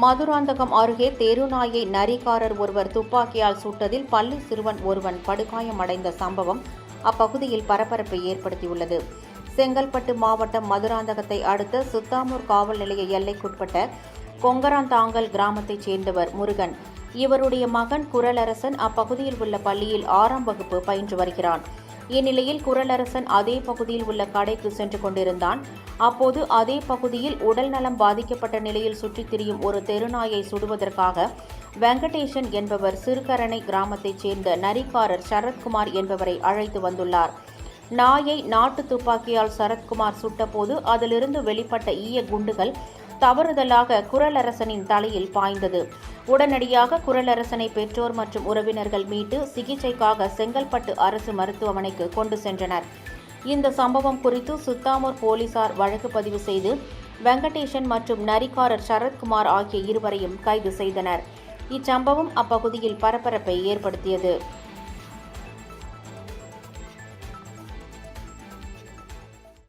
மதுராந்தகம் அருகே தெருநாயை நரிக்காரர் ஒருவர் துப்பாக்கியால் சுட்டதில் பள்ளி சிறுவன் ஒருவன் படுகாயமடைந்த சம்பவம் அப்பகுதியில் பரபரப்பை ஏற்படுத்தியுள்ளது. செங்கல்பட்டு மாவட்டம் மதுராந்தகத்தை அடுத்த சுத்தாமூர் காவல் நிலைய எல்லைக்குட்பட்ட கொங்கராந்தாங்கல் கிராமத்தைச் சேர்ந்தவர் முருகன். இவருடைய மகன் குரலரசன் அப்பகுதியில் உள்ள பள்ளியில் 6ஆம் வகுப்பு பயின்று வருகிறான். இந்நிலையில் குரலரசன் அதே பகுதியில் உள்ள கடைக்கு சென்று கொண்டிருந்தான். அப்போது அதே பகுதியில் உடல்நலம் பாதிக்கப்பட்ட நிலையில் சுற்றித் திரியும் ஒரு தெருநாயை சுடுவதற்காக வெங்கடேசன் என்பவர் சிறுகரணை கிராமத்தைச் சேர்ந்த நரிக்காரர் சரத்குமார் என்பவரை அழைத்து வந்துள்ளார். நாயை நாட்டு துப்பாக்கியால் சரத்குமார் சுட்டபோது அதிலிருந்து வெளிப்பட்ட ஈய குண்டுகள் தவறுதலாக குரலரசனின் தலையில் பாய்ந்தது. உடனடியாக குரலரசனை பெற்றோர் மற்றும் உறவினர்கள் மீட்டு சிகிச்சைக்காக செங்கல்பட்டு அரசு மருத்துவமனைக்கு கொண்டு சென்றனர். இந்த சம்பவம் குறித்து சுத்தாமூர் போலீசார் வழக்கு பதிவு செய்து வெங்கடேசன் மற்றும் நரிக்காரர் சரத்குமார் ஆகிய இருவரையும் கைது செய்தனர். இச்சம்பவம் அப்பகுதியில் பரபரப்பை ஏற்படுத்தியது.